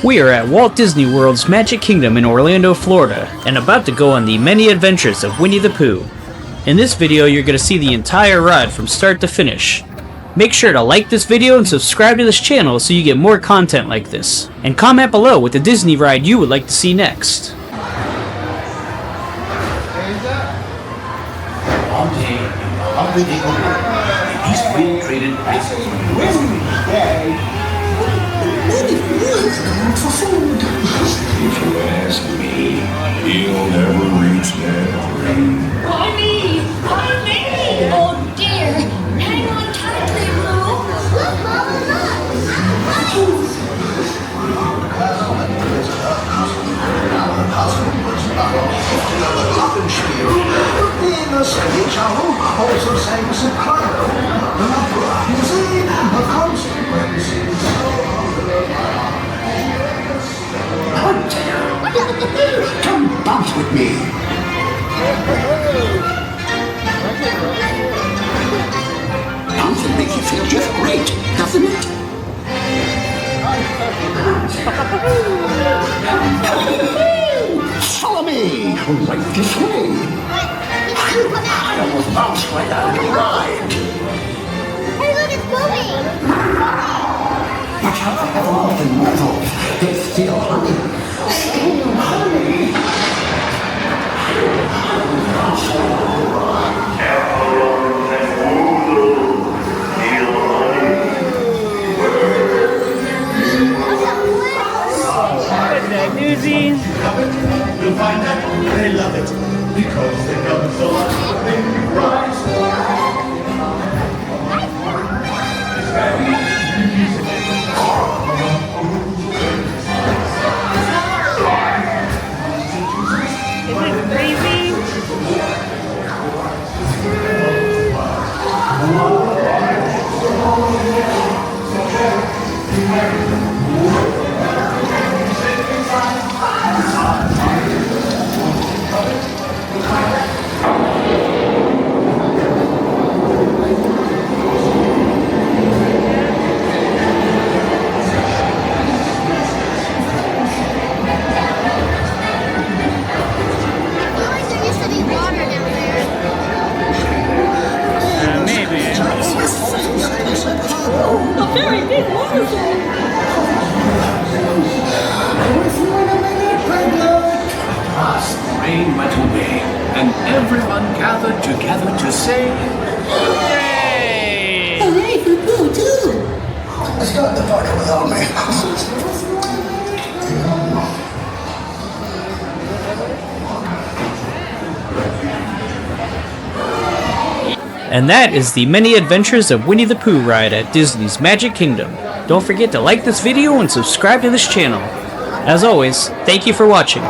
We are at Walt Disney World's Magic Kingdom in Orlando, Florida, and about to go on the many adventures of Winnie the Pooh. In this video, you're going to see the entire ride from start to finish. Make sure to like this video and subscribe to this channel so you get more content like this. And comment below with the Disney ride you would like to see next. One day in the Hundred Acre Wood, the East Wind traded places with Winnie. If you ask me, he'll never reach that dream. Honey! Honey! Oh dear! Hang on tightly, Roo! Look, Mama, look! Come bounce with me. Bouncing makes you feel just great, doesn't it? Follow me! Right this way. I almost bounced right out of the ride. Hey, look, it's moving! Watch out for Heffalumps and Woozles. They steal honey. Steal honey. You'll find that they love it because they come so much. They rise. Very big waterfall! The rain went away, and everyone gathered together to say, Yay! Hooray for Pooh, too! start the party without me. And that is the many adventures of Winnie the Pooh ride at Disney's Magic Kingdom. Don't forget to like this video and subscribe to this channel. As always, thank you for watching.